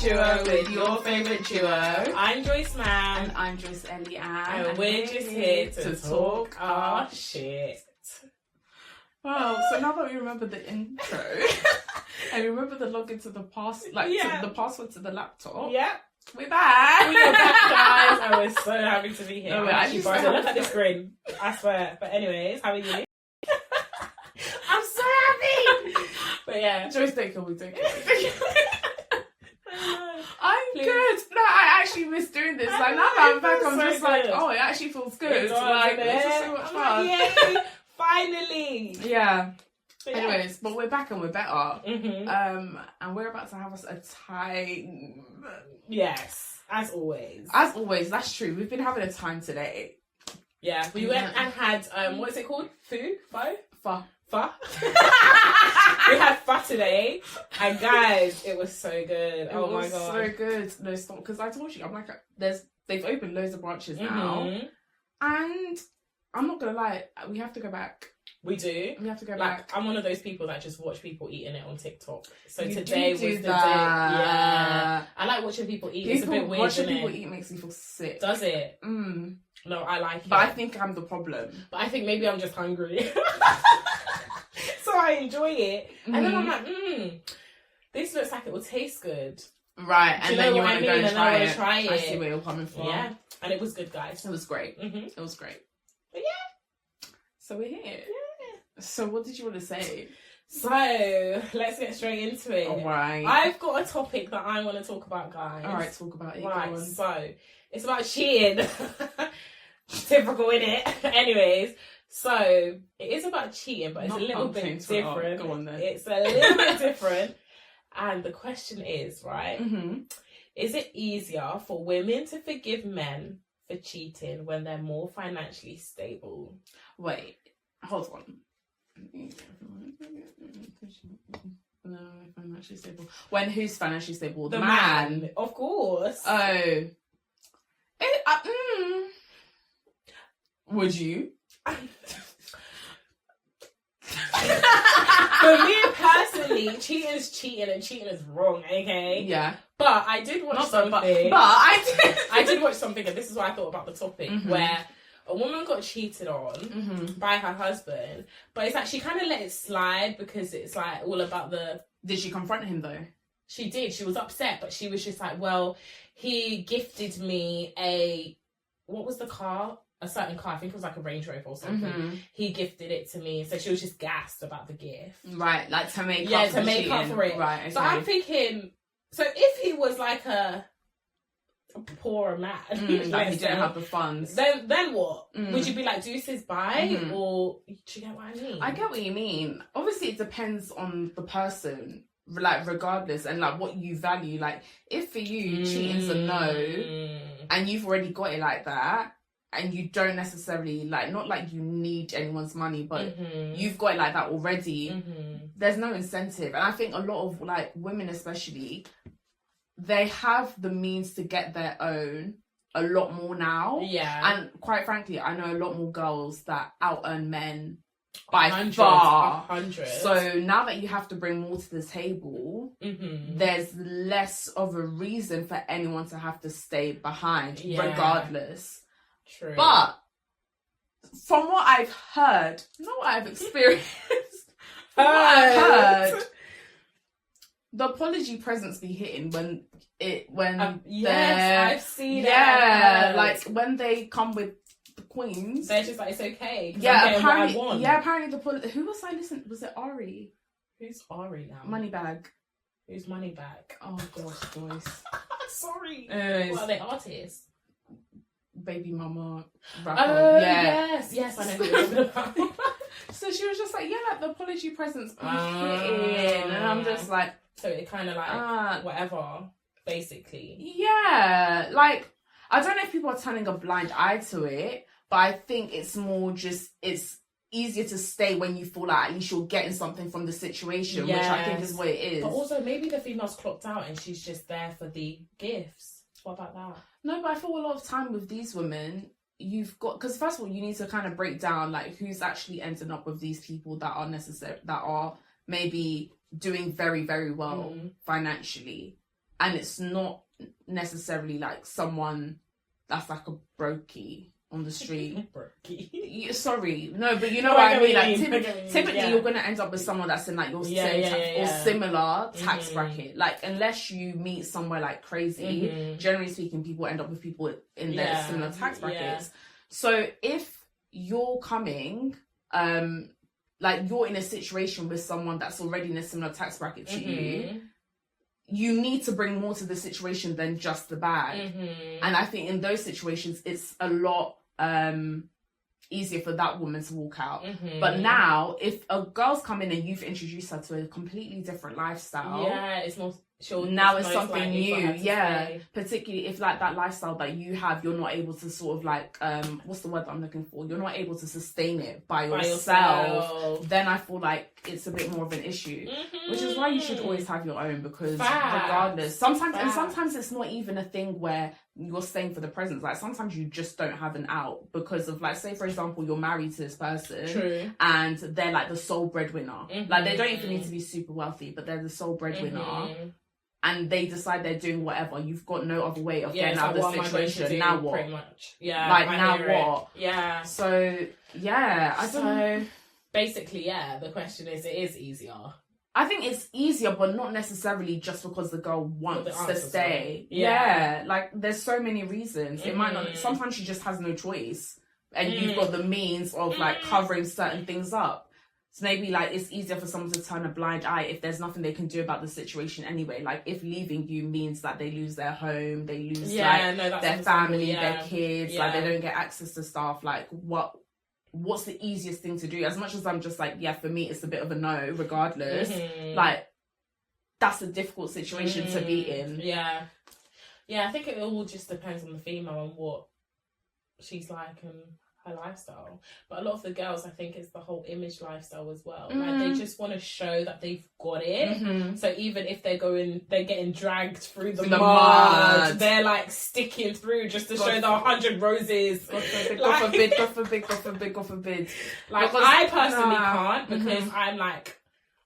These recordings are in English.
duo with your favourite duo. I'm Joyce Man. And I'm Joyce Ellie Ann. And we're just here to talk our shit. Wow, so now that we remember the intro, and we remember the login to the the password to the laptop. Yep. We're back. We are back, guys. I was so happy to be here. No, I'm actually fine. Look at this grin. I swear. But anyways, how are you? I'm so happy. But yeah. Joyce, don't kill me. I'm good. No, I actually miss doing this. Like now that I'm back, I'm just like, oh, it actually feels good. Like this is so much fun. Yay! Finally. Yeah. Yeah. Anyways, but we're back and we're better. Mm-hmm. And we're about to have us a time. Yes, as always. As always, that's true. We've been having a time today. Yeah, we went and had what is it called? Pho. We had pho today, and guys, it was so good. Oh my god, so good. No, stop, because I told you, I'm like, they've opened loads of branches now, and I'm not gonna lie, we have to go back. We do. We have to go back. back. I'm one of those people that just watch people eating it on TikTok. So you today was the day. Yeah, I like watching people eat. It's a bit weird. Watching people eat makes me feel sick. Does it? Mm. No, I like it. But I think I'm the problem. But I think maybe I'm just hungry. So I enjoy it. And then I'm like, this looks like it will taste good. Right, and then you want to go and try it. I see where you're coming from. Yeah, and it was good, guys. It was great. Mm-hmm. It was great. But yeah. So we're here. Yeah. So what did you want to say? So let's get straight into it. All right. I've got a topic that I want to talk about, guys. All right, talk about it. Right, so it's about cheating. Typical, innit? Anyways, so it is about cheating, but it's a little bit different. Go on then. It's a little bit different. And the question is, right? Mm-hmm. Is it easier for women to forgive men for cheating when they're more financially stable? Wait, hold on. No, financially stable. When who's financially stable? The man. Of course. Oh. Would you? For me personally, cheating is cheating and cheating is wrong, okay? Yeah. But I did watch something. But I did watch something, and this is what I thought about the topic, where a woman got cheated on by her husband, but it's like she kind of let it slide because it's like all about the... Did she confront him though? She did. She was upset, but she was just like, well, he gifted me a... What was the car? A certain car. I think it was like a Range Rover or something. He gifted it to me. So she was just gassed about the gift. Right, like to make up for it. Right, okay. So I'm thinking... So if he was like a poor man, like he didn't have the funds, then what? Would you be like, deuces, bye? Or do you get what I mean? I get what you mean. Obviously it depends on the person, like regardless, and like what you value. Like if for you cheating's a no and you've already got it like that, and you don't necessarily like, not like you need anyone's money, but you've got it like that already, there's no incentive. And I think a lot of like women especially, they have the means to get their own a lot more now. Yeah. And quite frankly, I know a lot more girls that out earn men by far. 100. So now that you have to bring more to the table, there's less of a reason for anyone to have to stay behind, regardless. True. But from what I've heard, not what I've experienced, from what I've heard, the apology presents be hitting when yes, I've seen it. Yeah, like when they come with the queens, they're just like, it's okay. Yeah, apparently. Yeah, apparently who was I listening? Was it Ari? Who's Ari now? Moneybag. Who's Moneybag? Oh gosh, Joyce. Sorry. What are they, artists? Baby mama rapper. Oh yes, I know who you're talking about. So she was just like, yeah, like the apology presents be hitting, and I'm just like, so it kind of like whatever, basically. Yeah, like I don't know if people are turning a blind eye to it, but I think it's more just it's easier to stay when you feel like at least you're getting something from the situation, which I think is what it is. But also maybe the female's clocked out and she's just there for the gifts. What about that? No, but I feel a lot of time with these women, you've got, because first of all, you need to kind of break down like who's actually ending up with these people that are maybe doing very, very well financially. and it's not necessarily like someone that's like a brokey on the street. Sorry, no, but you know what I mean. Like typically, you're gonna end up with someone that's in like your same tax or similar tax bracket. Like unless you meet somewhere like crazy, generally speaking, people end up with people in their similar tax brackets. So if you're coming, like you're in a situation with someone that's already in a similar tax bracket to you. You need to bring more to the situation than just the bag. And I think in those situations, it's a lot easier for that woman to walk out. But now, if a girl's come in and you've introduced her to a completely different lifestyle, it's more. Now it's something new, particularly if like that lifestyle that you have, you're not able to sort of like what's the word that I'm looking for, you're not able to sustain it by yourself, then I feel like it's a bit more of an issue, which is why you should always have your own, because regardless, sometimes it's not even a thing where you're staying for the present. Like sometimes you just don't have an out because of, like, say for example you're married to this person and they're like the sole breadwinner, like they don't even need to be super wealthy, but they're the sole breadwinner, and they decide they're doing whatever. You've got no other way of getting out of the situation. Now what? Pretty much. Like now what? So I don't know. Basically, the question is, it is easier. I think it's easier, but not necessarily just because the girl wants to stay. Like there's so many reasons. It might not. Sometimes she just has no choice, and you've got the means of like covering certain things up. So maybe like it's easier for someone to turn a blind eye if there's nothing they can do about the situation anyway. Like if leaving you means that they lose their home, they lose their family, their kids, like they don't get access to stuff. Like what's the easiest thing to do? As much as I'm just like, for me it's a bit of a no regardless. Like that's a difficult situation to be in. I think it all just depends on the female and what she's like and her lifestyle. But a lot of the girls, I think it's the whole image lifestyle as well. Like they just want to show that they've got it. So even if they're getting dragged through the mud, they're like sticking through just to show the 100 roses. God forbid. Like I personally can't, because I'm like,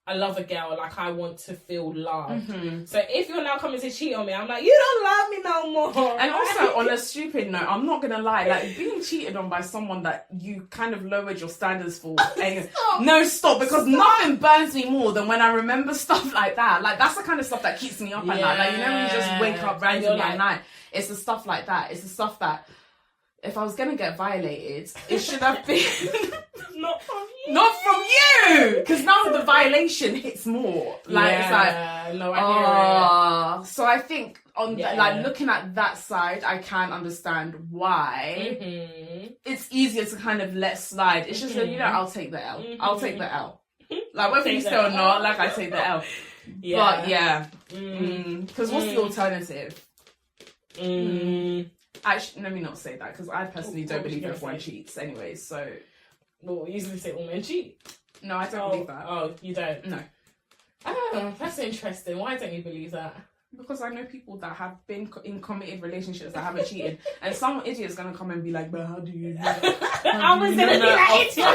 I love a girl, like I want to feel loved. So if you're now coming to cheat on me, I'm like, you don't love me no more. And also on a stupid note, I'm not gonna lie, like being cheated on by someone that you kind of lowered your standards for. Stop, because nothing burns me more than when I remember stuff like that. Like that's the kind of stuff that keeps me up at night. Like, you know, when you just wake up randomly at night, it's the stuff like that. It's the stuff that if I was gonna get violated, it should have been not from you. Not from you! Because now the violation hits more. Like, it's like, I hear it. So I think, like, looking at that side, I can understand why it's easier to kind of let slide. It's just that, I'll take the L. I'll take the L. Like, whether you stay or not, like, I take the L. But, because what's the alternative? Actually, let me not say that, because I personally don't believe everyone cheats anyway, so... Well, we usually say all men cheat. No, I don't believe that. Oh, you don't? No. Oh, that's interesting. Why don't you believe that? Because I know people that have been in committed relationships that haven't cheated, and some idiot's gonna come and be like, "But how do you know?" I was gonna be like, idiot.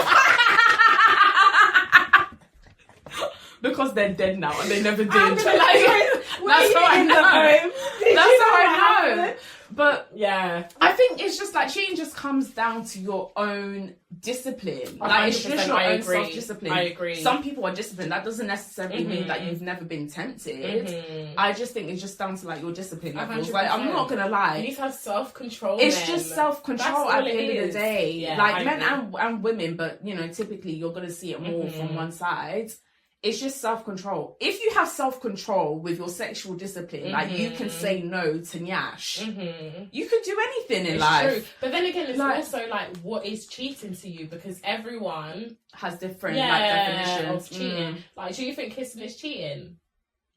Because they're dead now and they never did. That's how I know. That's how I know. But yeah, I think it's just like cheating just comes down to your own discipline. Like it's just your own self-discipline. I agree. Some people are disciplined. That doesn't necessarily mean that you've never been tempted. I just think it's just down to like your discipline levels. Like I'm not gonna lie. You need to have self-control. It's just self-control at the end of the day. Yeah, like men and women, but typically you're gonna see it more from one side. It's just self-control. If you have self-control with your sexual discipline, like you can say no to nyash. You can do anything in life. True. But then again, it's also like, what is cheating to you? Because everyone has different definitions of cheating. Like, do you think kissing is cheating?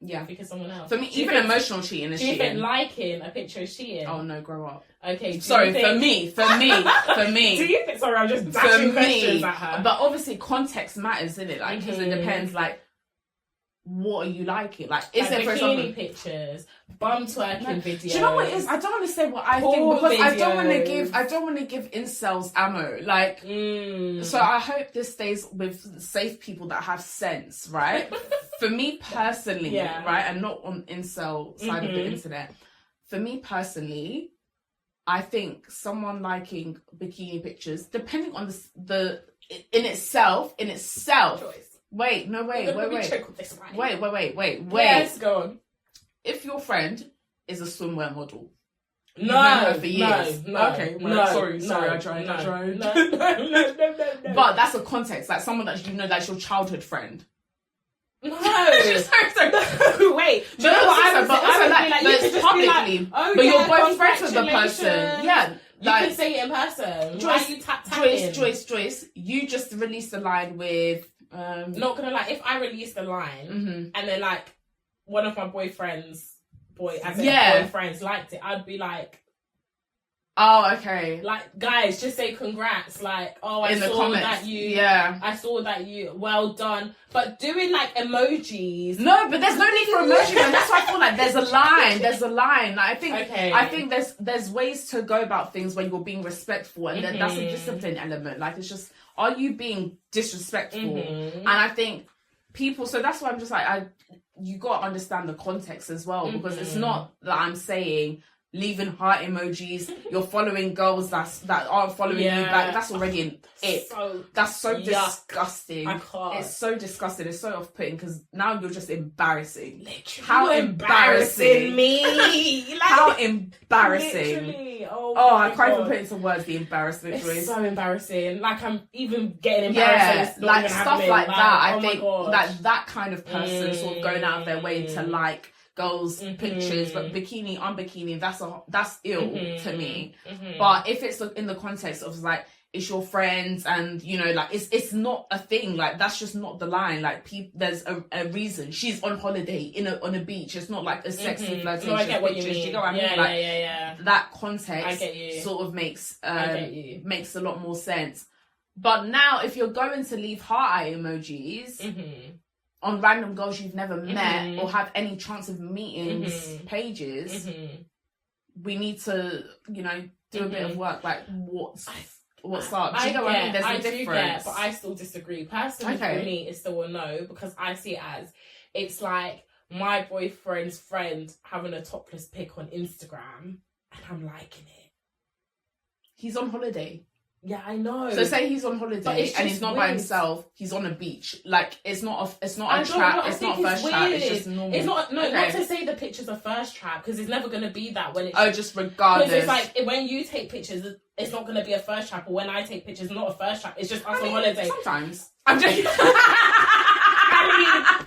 Yeah. Because someone else. For me, even emotional cheating is cheating. Do you think liking a picture is cheating? Oh no, grow up. Okay. Sorry, for me. Do you think? Sorry, I'm just dashing questions at her. But obviously, context matters, isn't it? Like, because it depends. Like, what are you liking? Like, is it for example pictures, bum twerking videos? Do you know what it is? I don't want to say what I think because I don't want to give incels ammo. Like, so I hope this stays with safe people that have sense, right? For me personally, Yeah. right, and not on incel side of the internet. For me personally, I think someone liking bikini pictures, depending on the in itself. Choice. Wait. Yes, go on. If your friend is a swimwear model, you've No, known her for years. no, Okay, no, sorry, no, I tried. No. But that's a context, like someone that you know that's your childhood friend. No. sorry. No, wait. Do you know what I would say? I would be like, you could just be like, oh, but yeah, you're both friends with the person. congratulations. Yeah. You can say it in person. Why are you tapping? Joyce, you just released a line with not gonna lie, if I released a line and then like one of my boyfriends liked it, I'd be like, oh, okay. Like, guys, just say congrats. Like, oh, I saw that you, well done. But doing like emojis. No, but there's no need for emoji, and that's why I feel like there's a line. Like, I think there's ways to go about things when you're being respectful, and then that's a discipline element. Like, it's just, are you being disrespectful? And I think people, so that's why I'm just like, you got to understand the context as well, because it's not that I'm saying leaving heart emojis, you're following girls that aren't following you back. That's already it. That's so disgusting. I can't. It's so disgusting. It's so off-putting because now you're just embarrassing. Literally, how embarrassing me. Like, how embarrassing. Literally. I can't even put into words the embarrassment. It's so embarrassing. Like, I'm even getting embarrassed. Yeah, like stuff like that. I think that kind of person sort of going out of their way to like girls' pictures, but bikini on bikini, that's ill to me. But if it's in the context of like, it's your friends and you know, like it's not a thing, like that's just not the line. Like there's a reason she's on holiday on a beach. It's not like a sexy flirtation. No, I get what pictures. you mean. You know what I mean? Like, that context I get you. sort of makes a lot more sense. But now if you're going to leave heart eye emojis on random girls you've never met or have any chance of meetings pages, we need to, you know, do a bit of work. Like, what's up? Do you know what I mean? There's a difference. But I still disagree. Personally, for me, it's still a no, because I see it as, it's like my boyfriend's friend having a topless pic on Instagram and I'm liking it. He's on holiday. Yeah, I know. So say he's on holiday and he's not by himself. He's on a beach. Like, it's not a trap. It's not a first trap. It's just normal. It's not. No, not to say the picture's a first trap, because it's never going to be that when it's. Just regardless. Because it's like when you take pictures, it's not going to be a first trap. Or when I take pictures, not a first trap. It's just us on holiday. Sometimes. I'm joking.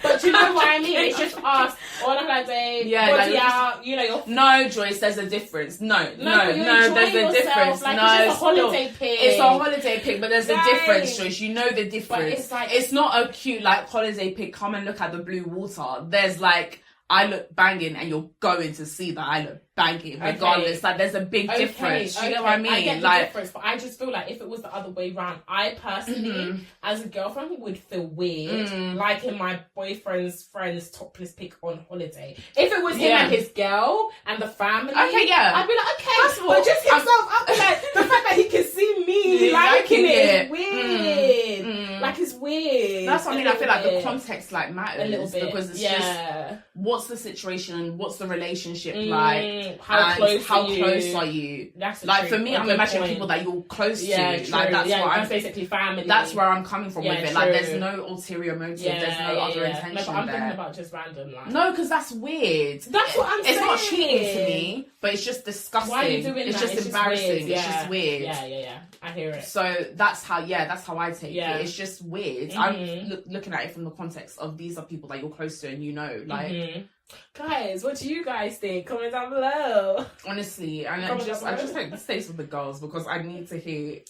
But you know what I mean? It's just us on a holiday, body out, you know. No, Joyce, there's a difference. No, there's a difference. Like, no, it's just a holiday pic. It's a holiday pic, but there's a difference, Joyce. You know the difference. It's like, it's not a cute like holiday pic. Come and look at the blue water. There's like, I look banging, and you're going to see that I look banging regardless. Okay. Like, there's a big difference. You know what I mean? I get the difference, but I just feel like if it was the other way around, I personally, as a girlfriend, would feel weird liking my boyfriend's friend's topless pic on holiday. If it was him and his girl and the family, I'd be like, okay, but just himself, I'd be like, the fact that he can see me liking it is weird. Like, it's weird. That's what I mean. I feel like the context like matters a little bit, because it's just what's the situation, what's the relationship like, how close are you? That's like for me, I'm imagining people that you're close to. True. Like that's basically family. That's where I'm coming from with it. Like, there's no ulterior motive. There's no other intention. No, but I'm thinking about just random. Like, no, because that's weird. That's what I'm saying. It's not cheating to me, but it's just disgusting. Why are you doing it's that? Just embarrassing. It's just weird. Yeah. I hear it. So that's how I take it. It's just weird. I'm looking at it from the context of these are people that you're close to and you know, like. Guys, what do you guys think? Comment down below. Honestly, and I just hope this stays with the girls because I need to hear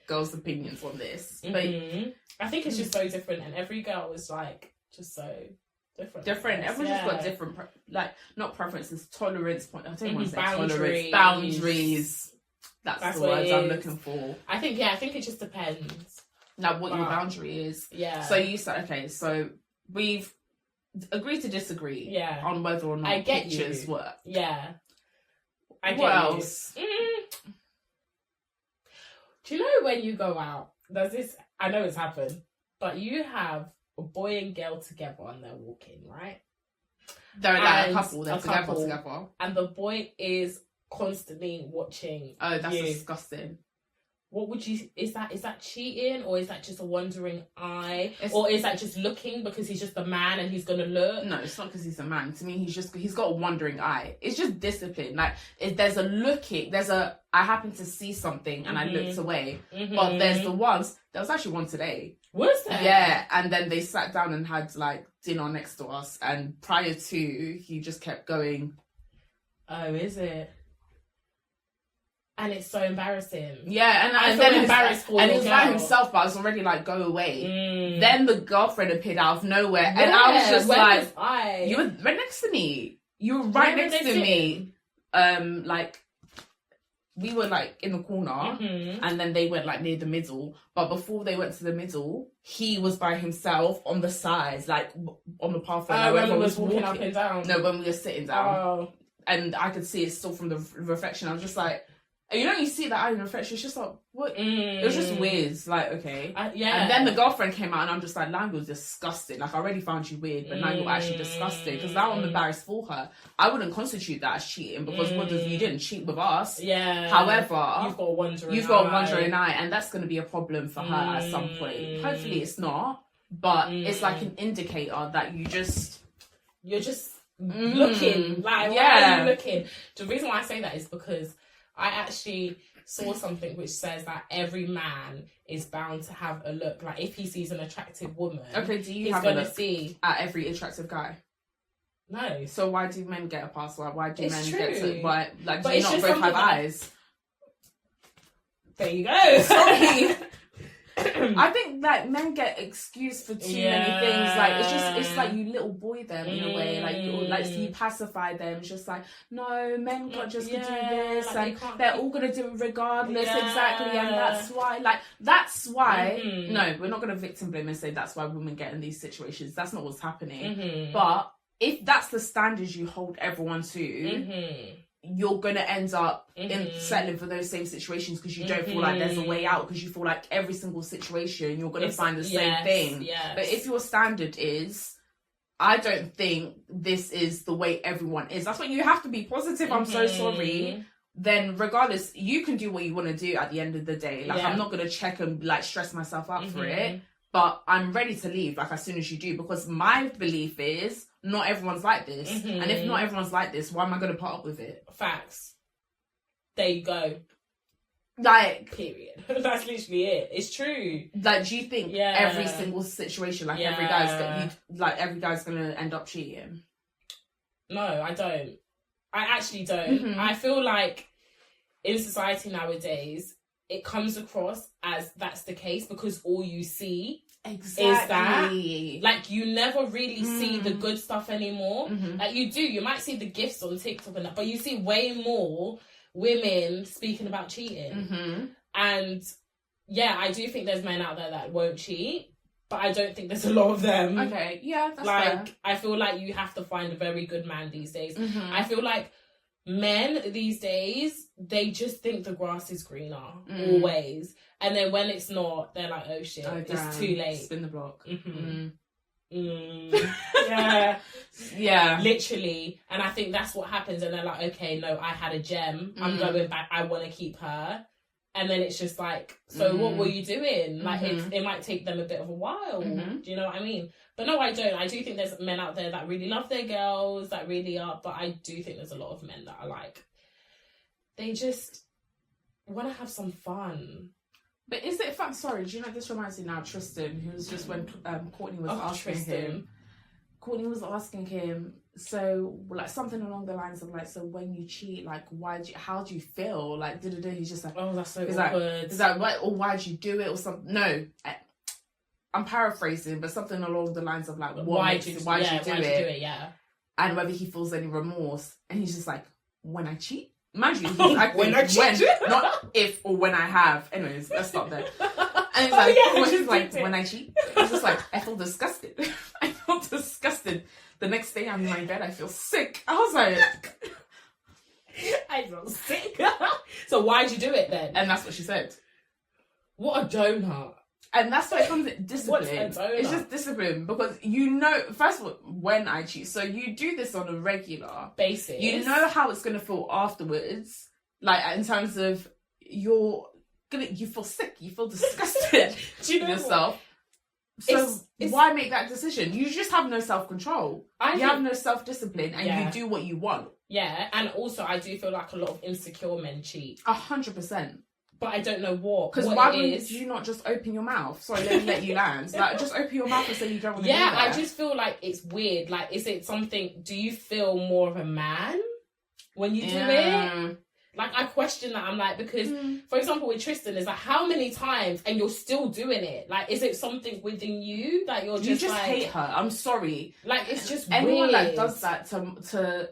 girls' opinions on this. But I think it's just so different, and every girl is like just so different. Everyone's just got different, like, not preferences, tolerance. I don't want to say boundaries. Boundaries. That's the words I'm looking for. I think it just depends. Now, what your boundary is. Yeah. So you said, okay, so we've agreed to disagree on whether or not pictures work. Yeah. What else? Do you know when you go out, there's this, I know it's happened, but you have a boy and girl together and they're walking, right? They're like And a couple. They're a couple. together. And the boy is constantly watching. Oh, that's you. disgusting. What would you... Is that cheating? Or is that just a wandering eye? Or is that just looking because he's just a man and he's going to look? No, it's not because he's a man. To me, he's got a wandering eye. It's just discipline. Like, if there's a looking... I happened to see something and I looked away. But there's the ones... There was actually one today. Was there? Yeah, and then they sat down and had, like, dinner next to us. And prior to, he just kept going... Oh, is it? And it's so embarrassing. Yeah, and I then feel embarrassed for and the he was by girl. himself, but I was already like, go away. Then the girlfriend appeared out of nowhere, and Yeah, I was just where like, was I? you were right next to me. You were right Where next were to they me. Like we were like in the corner, and then they went like near the middle. But before they went to the middle, he was by himself on the sides, like on the pathway. Oh, when we was walking up and down. No, when we were sitting down. Oh. And I could see it still from the reflection. I was just like, you know, you see that eye in the reflection. It's just like, what? It was just weird. Like, okay, yeah. And then the girlfriend came out, and I'm just like, Lang was disgusting. Like, I already found you weird, but now you're actually disgusting. Because now I'm embarrassed for her. I wouldn't constitute that as cheating because you didn't cheat with us. Yeah. However, you've got a wandering eye, and that's going to be a problem for her at some point. Hopefully, it's not, but it's like an indicator that you're just looking. Like, why are you looking? The reason why I say that is because I actually saw something which says that every man is bound to have a look. Like, if he sees an attractive woman, okay, do you he's have going a to look see at every attractive guy? No. So why do men get a pass? Why do It's men true. get to? Why, like, But do you it's not just both have something that- eyes? There you go. Sorry. I think like men get excused for too many things. Like it's like you little boy them in a way. Like you pacify them. It's just like, no, men got just to do this, like and they're all gonna do it regardless. Exactly, and that's why. No, we're not gonna victim blame and say that's why women get in these situations. That's not what's happening. But if that's the standards you hold everyone to, you're gonna end up in settling for those same situations because you don't feel like there's a way out, because you feel like every single situation you're gonna find the same thing. Yes. But if your standard is, I don't think this is the way everyone is, that's what you have to be positive. I'm so sorry. Then regardless, you can do what you want to do at the end of the day. Like, I'm not gonna check and like stress myself out for it. But I'm ready to leave, like, as soon as you do, because my belief is not everyone's like this. And if not everyone's like this, why am I going to put up with it? Facts. There you go. Like... Period. That's literally it. It's true. Like, do you think every single situation, like, every guy's going to end up cheating? No, I don't. I actually don't. I feel like in society nowadays, it comes across as that's the case because all you see is that. Like, you never really see the good stuff anymore. Like, you might see the gifts on TikTok and that, but you see way more women speaking about cheating. And yeah, I do think there's men out there that won't cheat, but I don't think there's a lot of them. Okay, yeah, that's like fair. I feel like you have to find a very good man these days. I feel like men these days, they just think the grass is greener always, and then when it's not, they're like, oh shit, it's too late. Spin the block. Yeah, literally. And I think that's what happens, and they're like, okay, no, I had a gem, I'm going back, I want to keep her. And then it's just like, so what were you doing? Like, it might take them a bit of a while. Do you know what I mean? But no, I don't. I do think there's men out there that really love their girls, that really are. But I do think there's a lot of men that are like, they just want to have some fun. But is it fun? Sorry, do you know, this reminds me now of Tristan, who was just when Courtney was asking him. Courtney was asking him, so like something along the lines of like, so when you cheat, like how do you feel? Like, he's just like, oh, that's so awkward. Like, what, or why'd you do it or something? No, I'm paraphrasing, but something along the lines of like, why'd you do it? Yeah. And whether he feels any remorse, and he's just like, when I cheat. Mind you, when, not if or when I have. Anyways, let's stop there. And he's like, when I cheat, I was just like, I feel disgusted. I feel disgusted. The next day I'm in my bed, I feel sick. I was like, I feel sick. So why'd you do it then? And that's what she said. What a donut. And that's why it comes to discipline. What's a donut? It's just discipline because you know, first of all, when I cheat, so you do this on a regular basis. You know how it's gonna feel afterwards, like in terms of you feel sick, you feel disgusted Do you know yourself. What? So why make that decision? You just have no self-control. You have no self-discipline, and you do what you want. Yeah, and also I do feel like a lot of insecure men cheat. 100%. But I don't know what. Because why would you not just open your mouth? Sorry, let me let you land. Like, just open your mouth and say you don't want to do that. Yeah, I just feel like it's weird. Like, is it something... Do you feel more of a man when you do it? Like, I question that. I'm like, because, for example, with Tristan, it's like, how many times and you're still doing it? Like, is it something within you that you're just You just like... hate her. I'm sorry. Like, it's just anyone weird. that does that to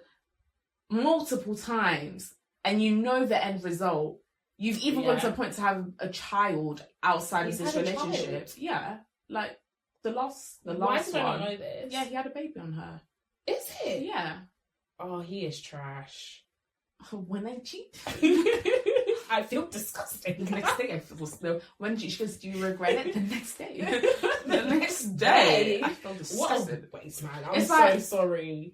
multiple times and you know the end result... You've even gone to a point to have a child outside of this relationship. Yeah. Like, the last Why did one. I not know this? Yeah, he had a baby on her. Is it? Yeah. Oh, he is trash. When they cheat. I feel disgusting. The next day I feel still. When she goes, do you regret it? The next day. The next day. I feel disgusted. What a waste, man. I'm so sorry.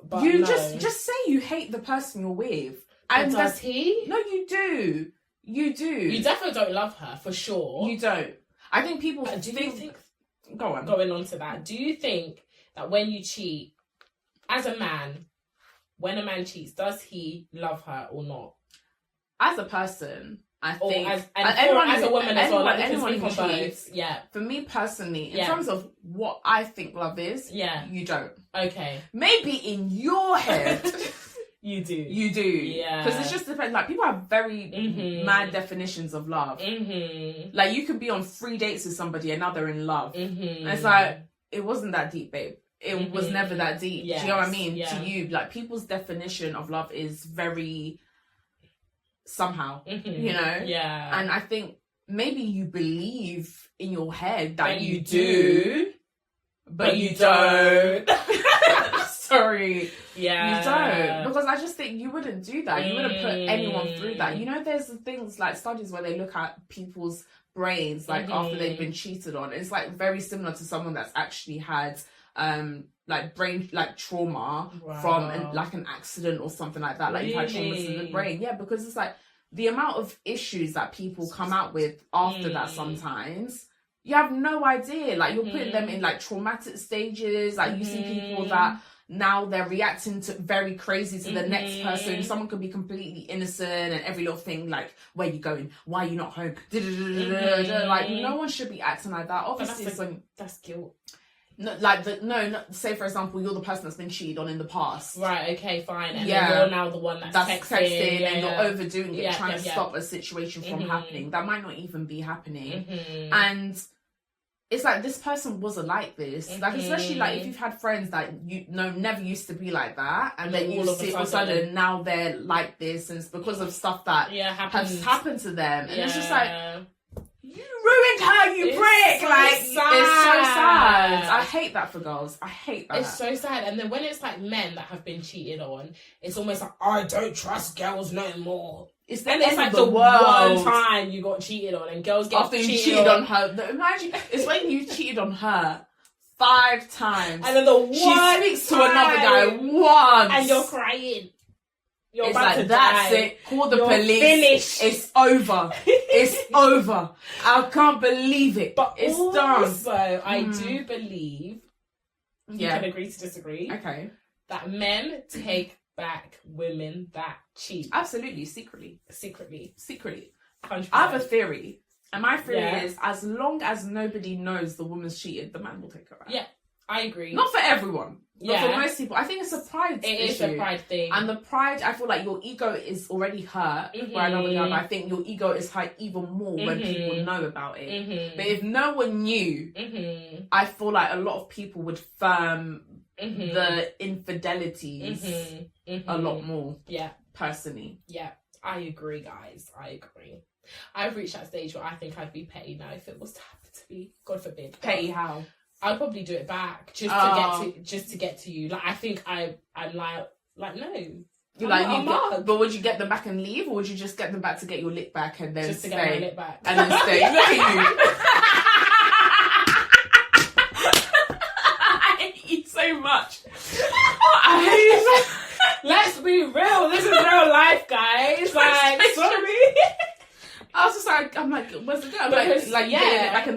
But you no. just say you hate the person you're with. And does he? No, you do. You do. You definitely don't love her, for sure. You don't. I think people do you think... Go on. Going on to that, do you think that when you cheat, as a man, when a man cheats, does he love her or not? As a person, I think... as a woman as well. Like, anyone who both. cheats, yeah. For me personally, in terms of what I think love is, you don't. Okay. Maybe in your head... You do. Yeah. Because it just depends. Like, people have very mad definitions of love. Like, you could be on 3 dates with somebody and now they're in love. And it's like, it wasn't that deep, babe. It was never that deep. Yes. Do you know what I mean? Yeah. To you, like, people's definition of love is very somehow, you know? Yeah. And I think maybe you believe in your head that you do, but you don't. Sorry. Yeah. You don't. Because I just think you wouldn't do that. You wouldn't put anyone through that. You know, there's things like studies where they look at people's brains, like after they've been cheated on. It's like very similar to someone that's actually had like brain like trauma from like an accident or something like that. Like you've had trauma to the brain. Yeah, because it's like the amount of issues that people come out with after that sometimes. You have no idea. Like, you're putting them in like traumatic stages. Like, you see people that now they're reacting to very crazy to the next person. Someone could be completely innocent and every little thing, like, where you going? Why are you not home? Like, no one should be acting like that. Obviously, that's guilt. No, like say for example, you're the person that's been cheated on in the past. Right, okay, fine. And then you're now the one that's texting and you're overdoing it, trying to stop a situation from happening. That might not even be happening. And it's like, this person wasn't like this. Like, especially like if you've had friends that you know never used to be like that, and then you see all of a sudden now they're like this, and it's because of stuff that has happened to them. And it's just like, you ruined her, you prick! So like, sad. it's so sad. I hate that for girls. I hate that. It's so sad. And then when it's like men that have been cheated on, it's almost like, I don't trust girls no more. It's like the one time you got cheated on, and girls get after you cheated on her. Imagine it's when you cheated on her 5 times, and then the one she speaks to another guy once, and you're crying. You're it's about like, to that's die. it. Call the You're police. Finished. It's over. It's over. I can't believe it. But it's also, done. I do believe. You can agree to disagree. Okay. That men take back women that cheat. Absolutely, secretly. 100%. I have a theory, and my theory is, as long as nobody knows the woman's cheated, the man will take her back. Yeah, I agree. Not for everyone. But for most people, I think it's a pride issue. It is a pride thing. And the pride, I feel like your ego is already hurt by another guy, but I think your ego is hurt even more when people know about it. But if no one knew, I feel like a lot of people would firm the infidelities a lot more. Yeah. Personally. Yeah. I agree, guys. I agree. I've reached that stage where I think I'd be petty now if it was to happen to me. God forbid. Petty how? I'd probably do it back just to get to you. Like, I think I'm like no. But would you get them back and leave, or would you just get them back to get your lick back and then just to get my lick back and then stay? Look at you.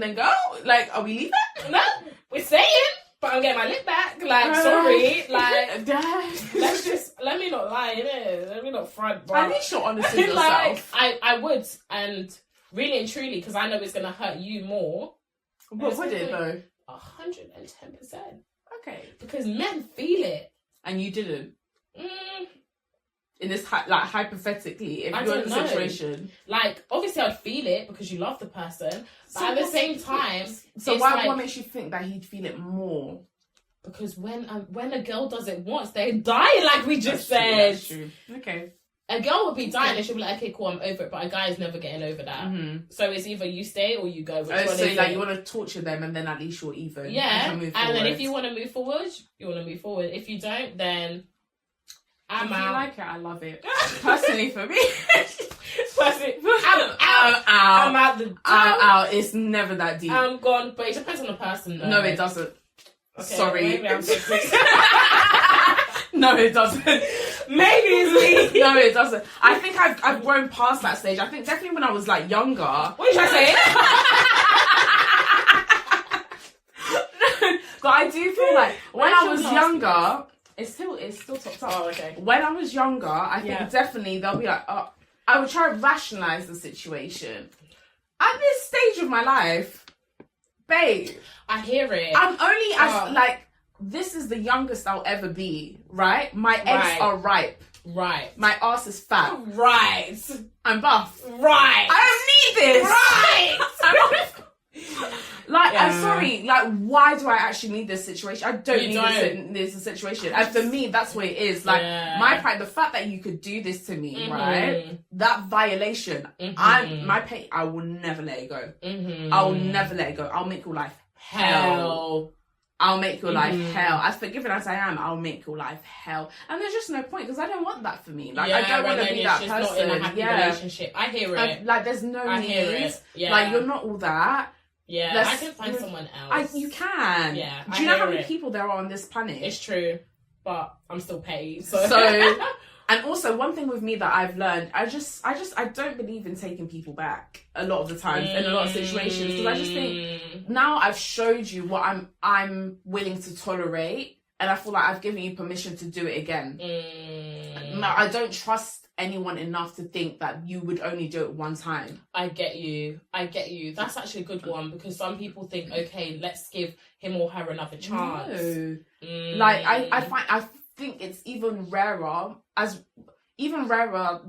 then go? Like, are we leaving? No, we're staying. But I'm getting my lip back. Like, sorry. Like, let me not lie, innit? Let me not front. At least you're honest with yourself. I would, and really and truly, because I know it's going to hurt you more. What would it, though? 110%. Okay. Because men feel it. And you didn't? In this, hypothetically, if you're in a situation... Like, obviously I'd feel it because you love the person, but at the same time... So what makes you think that he'd feel it more? Because when a girl does it once, they die, like we just said. That's true. Okay. A girl would be dying and she'll be like, okay, cool, I'm over it, but a guy is never getting over that. Mm-hmm. So it's either you stay or you go. So like you want to torture them and then at least you're even. Yeah, and then if you want to move forward, you want to move forward. If you don't, then... If you like it, I love it. Personally, for me. I'm out the door. I'm out. It's never that deep. I'm gone, but it depends on the person, though. No, it doesn't. Okay, sorry. Maybe I'm so No, it doesn't. Maybe it's me. No, it doesn't. I think I've grown past that stage. I think definitely when I was like younger. What did I say? But I do feel like when I was younger... It's still topped up. Oh, okay. When I was younger, I think definitely they'll be like, oh, I would try to rationalise the situation. At this stage of my life, babe, I hear it. I'm only this is the youngest I'll ever be, right? My eggs are ripe. Right. My ass is fat. Right. I'm buff. Right. I don't need this. Right. I'm sorry, why do I actually need this situation? I don't need this situation. And for me, that's what it is. My pride, the fact that you could do this to me, right? That violation, I will never let it go. I will never let it go. I'll make your life hell. I'll make your life hell. As forgiving as I am, I'll make your life hell. And there's just no point because I don't want that for me. I don't want to be that person. Not in a happy relationship. I hear it. There's no need. Yeah. You're not all that. Yeah, I can find someone else. You can. Yeah. Do you know how many people there are on this planet? It's true. But I'm still paid. So and also one thing with me that I've learned, I don't believe in taking people back a lot of the times in a lot of situations. Because I just think now I've showed you what I'm willing to tolerate, and I feel like I've given you permission to do it again. I don't trust anyone enough to think that you would only do it one time. I get you. That's actually a good one because some people think, okay, let's give him or her another chance. No. I think it's even rarer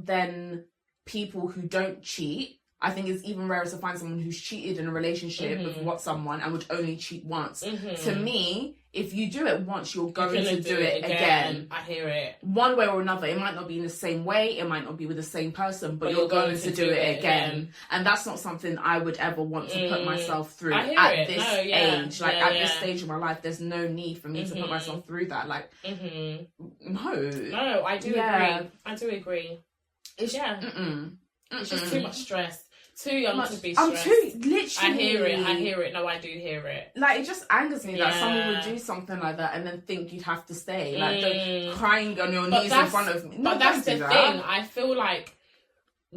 than people who don't cheat. I think it's even rarer to find someone who's cheated in a relationship with someone and would only cheat once. To me, if you do it once, you're going to do it again. I hear it. One way or another. It might not be in the same way. It might not be with the same person, but you're going to do it again. And that's not something I would ever want to put myself through at this age. At this stage of my life, there's no need for me to put myself through that. No, I do agree. I do agree. It's just too much stress. Too young to be stressed. Literally. I hear it. No, I do hear it. It just angers me that someone would do something like that and then think you'd have to stay. Don't crying on your knees in front of me. But that's the thing. I feel like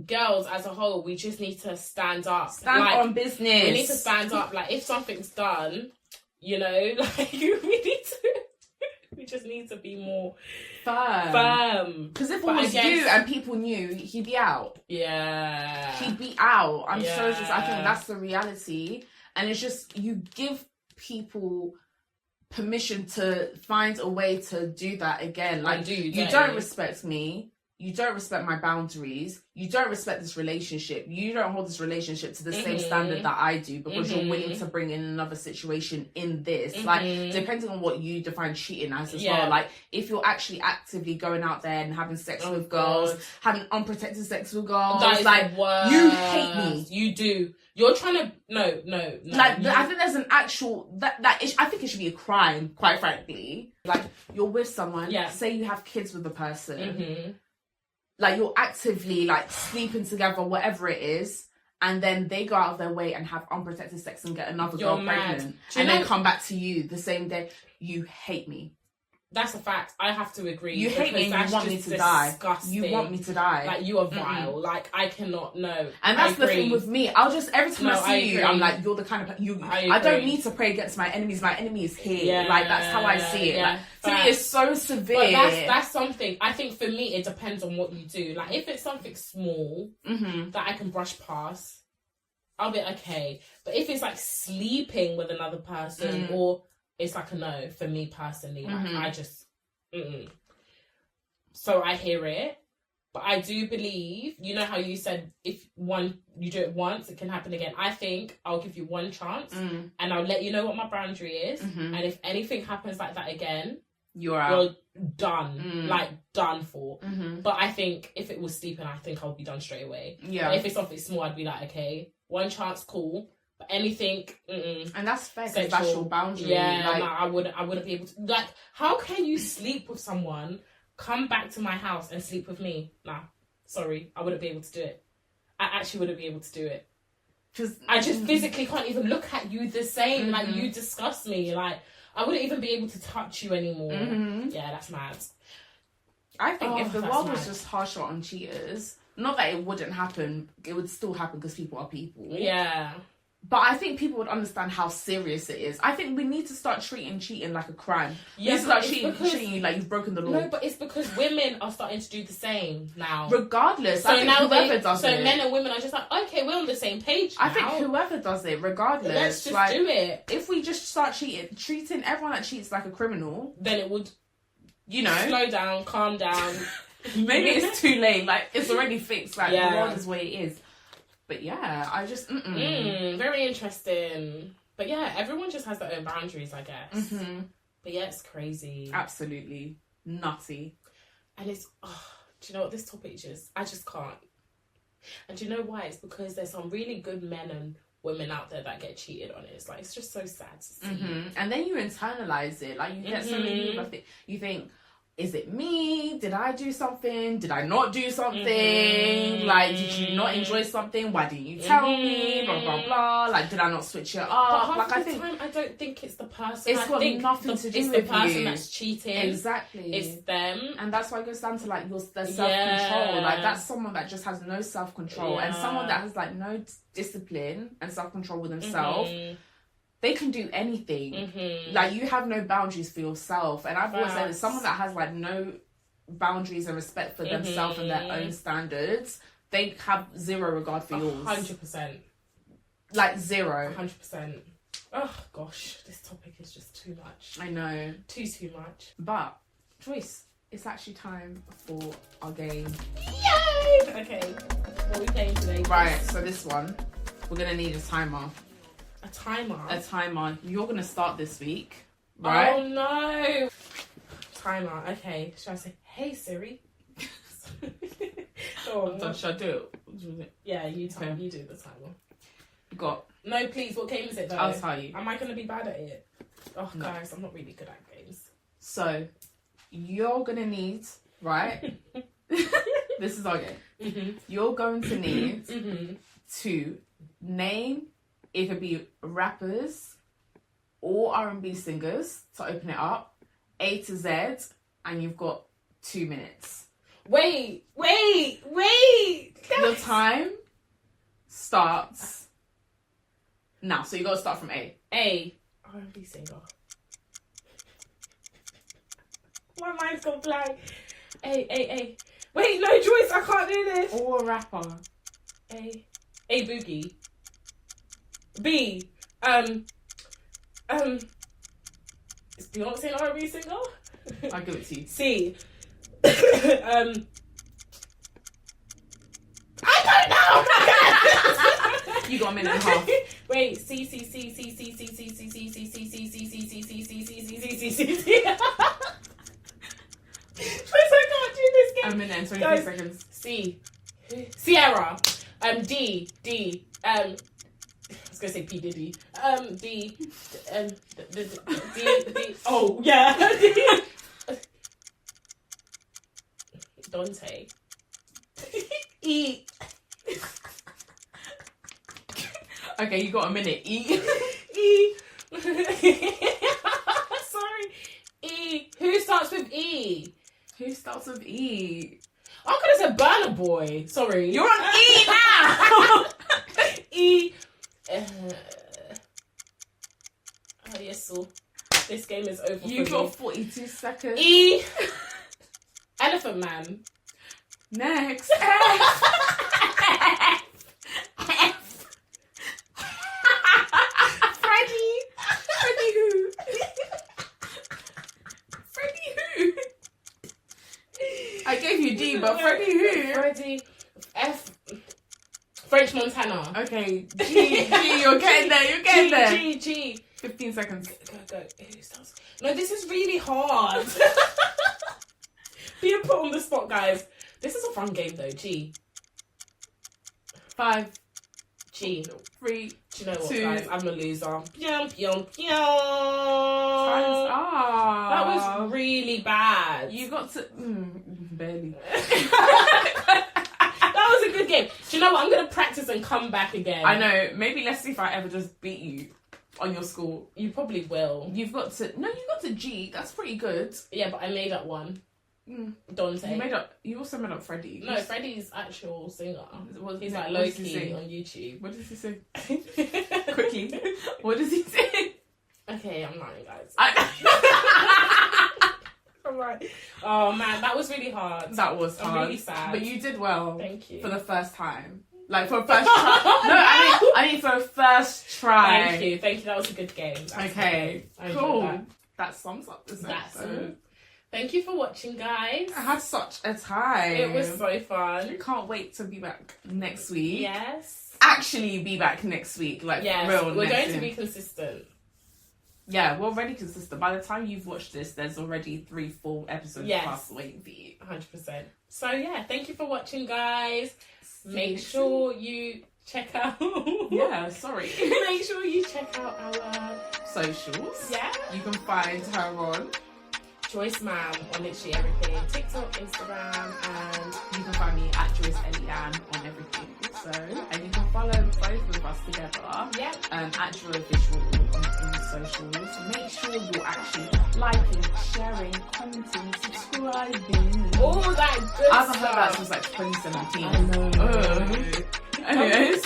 girls as a whole, we just need to stand up. Stand on business. We need to stand up. If something's done, we just need to be more firm. Because if it was you and people knew, he'd be out. Yeah. He'd be out. I think that's the reality. And it's just, you give people permission to find a way to do that again. You don't respect me. You don't respect my boundaries. You don't respect this relationship. You don't hold this relationship to the same standard that I do because you're willing to bring in another situation in this. Depending on what you define cheating as well. If you're actually actively going out there and having sex with girls, having unprotected sex with girls, that is you hate me. You do. You're trying to... No. I think there's an actual... I think it should be a crime, quite frankly. You're with someone, say you have kids with the person... you're actively sleeping together, whatever it is, and then they go out of their way and have unprotected sex and get another girl pregnant, and then come back to you the same day. You hate me. That's a fact. I have to agree. You hate me and you want me to die. You want me to die. Like, you are vile. Mm-mm. Like, I cannot know. And that's the thing with me. I'll just, every time I see you, I'm like, you're the kind of, I don't need to pray against my enemies. My enemy is here. Yeah, like, that's how I see it. Yeah, like, to me, it's so severe. But that's something. I think for me, it depends on what you do. Like, if it's something small that I can brush past, I'll be okay. But if it's like sleeping with another person or it's like a no for me personally. Like, I just, So I hear it, but I do believe, you know how you said if you do it once, it can happen again. I think I'll give you one chance and I'll let you know what my boundary is. And if anything happens like that again, you're done, like done for. But I think if it was sleeping, I think I'll be done straight away. Yeah. But if it's something small, I'd be like, okay, one chance, cool. But anything, and that's fair because that's your boundary. Yeah, like, no, I wouldn't be able to. Like, how can you sleep with someone, come back to my house and sleep with me? Nah, sorry, I wouldn't be able to do it. I actually wouldn't be able to do it. I just physically can't even look at you the same. Like, you disgust me. Like, I wouldn't even be able to touch you anymore. Yeah, that's mad. I think if the world was just harsher on cheaters, not that it wouldn't happen, it would still happen because people are people. Yeah. But I think people would understand how serious it is. I think we need to start treating cheating like a crime. Yeah, we need to start treating you like you've broken the law. No, but it's because women are starting to do the same now. Regardless. So I think now whoever does it. So men and women are just like, okay, we're on the same page now. I think whoever does it, regardless. Let's just do it. If we just start treating everyone that cheats like a criminal. Then it would, slow down, calm down. Maybe it's too late. Like, it's already fixed. Like, the world is the way it is. But yeah, I just... very interesting. But yeah, everyone just has their own boundaries, I guess. But yeah, it's crazy. Absolutely. Nutty. And it's... do you know what? This topic I just can't. And do you know why? It's because there's some really good men and women out there that get cheated on. It's like, it's just so sad to see. And then you internalize it. Like, you get so many people, you think... Is it me? Did I do something? Did I not do something? Like, did you not enjoy something? Why didn't you tell me? Blah, blah, blah. Like, did I not switch it up? But like, I think... I don't think it's the person. It's got nothing to do with It's the person that's cheating. Exactly. It's them. And that's why it goes down to, like, their self-control. Like, that's someone that just has no self-control. And someone that has, like, no discipline and self-control with themselves. They can do anything. Like, you have no boundaries for yourself. And I've always said, someone that has, like, no boundaries and respect for themselves and their own standards, they have zero regard for yours. 100%. Like, 0. 100%. Oh, gosh. This topic is just too much. I know. Too much. But, Joyce, it's actually time for our game. Yay! Okay. What are we playing today? Right, so this one, we're going to need a timer. A timer? A timer. You're going to start this week, right? Oh, no. Timer. Okay. Should I say, hey, Siri? Should I do it? Yeah, you do the timer. Got. No, please. What game is it, though? I'll tell you. Am I going to be bad at it? Oh, no. Guys, I'm not really good at games. So, you're going to need, right? This is our game. You're going to need to name... It could be rappers or R&B singers to open it up, A to Z, and you've got 2 minutes. Wait! Your time starts now. So you got to start from A. A. R&B singer. My mind's gone blank. A. Wait, no, Joyce, I can't do this. Or a rapper. A Boogie. B. Is Beyonce an R&B singer? I'll give it to you. C. I don't know. You got a minute and a half. Wait. C. I can't do this game. A minute and 23 seconds. C. Sierra. D. I was gonna say P Diddy. D. Oh yeah. Dante. E. Okay, you got a minute. E. Sorry. E. Who starts Who starts with E? I could have said Burner Boy. Sorry. You're on E now! E. Oh, yes, so this game is over. You've for got me. 42 seconds. E. Elephant Man. Next. Freddie. Freddie who? Freddie who? I gave you D, but Freddie who? Freddie. F. French Montana. Okay, G, you're getting there, you're getting there. G. 15 seconds. Go. No, this is really hard. Being put on the spot, guys. This is a fun game, though. G. 5, G. 3, Do you know what, 2. guys? I'm a loser. Time's That up. was really bad. You got to... barely. That was a good game. Do you know what? I'm going to practice and come back again. I know. Maybe let's see if I ever just beat you on your score. You probably will. You've got to... No, you got to G. That's pretty good. Yeah, but I made up one. Dante. You also made up Freddie. No, Freddie's actual singer. He's like what low does he key sing? on YouTube. What does he say? Quickly. What does he say? Okay, I'm lying, guys. I- I'm right. Oh man, that was really hard. That was I'm hard. really sad. But you did well. Thank you. For the first time. Like, for a first try. No, I mean for a first try. Thank you. That was a good game. Okay, I cool. enjoyed That sums up this That's episode. Thank you for watching, guys. I had such a time. It was so I fun. can't wait to be back next week. Yes. Actually be back next week. Like, Yes. for real. We're next going to week. be consistent. Yeah, we're already consistent. By the time you've watched this, there's already 3-4 episodes Yes. plus waiting for you. 100%. So yeah, thank you for watching, guys. Make sure you check out. Yeah, sorry. Make sure you check out our Socials. yeah. You can find her on. Joyce Mam on literally everything. TikTok, Instagram, and You can find me at Joyce Elian on everything also. And you can follow both of us together yeah. at Joy Official on the socials. Make sure you're actually liking, sharing, commenting, subscribing. All that good I haven't heard that stuff. since like 2017. I know. Anyways.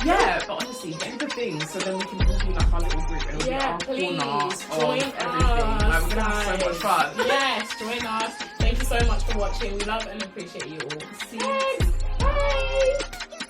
Yeah, but honestly, get the things so then we can all be like our little group and we'll Yeah, be our please. corner of Join everything. us, Like, we're gonna have so much guys. fun. Yes, join us. Thank you so much for watching. We love and appreciate you all. See you. Thanks. Bye.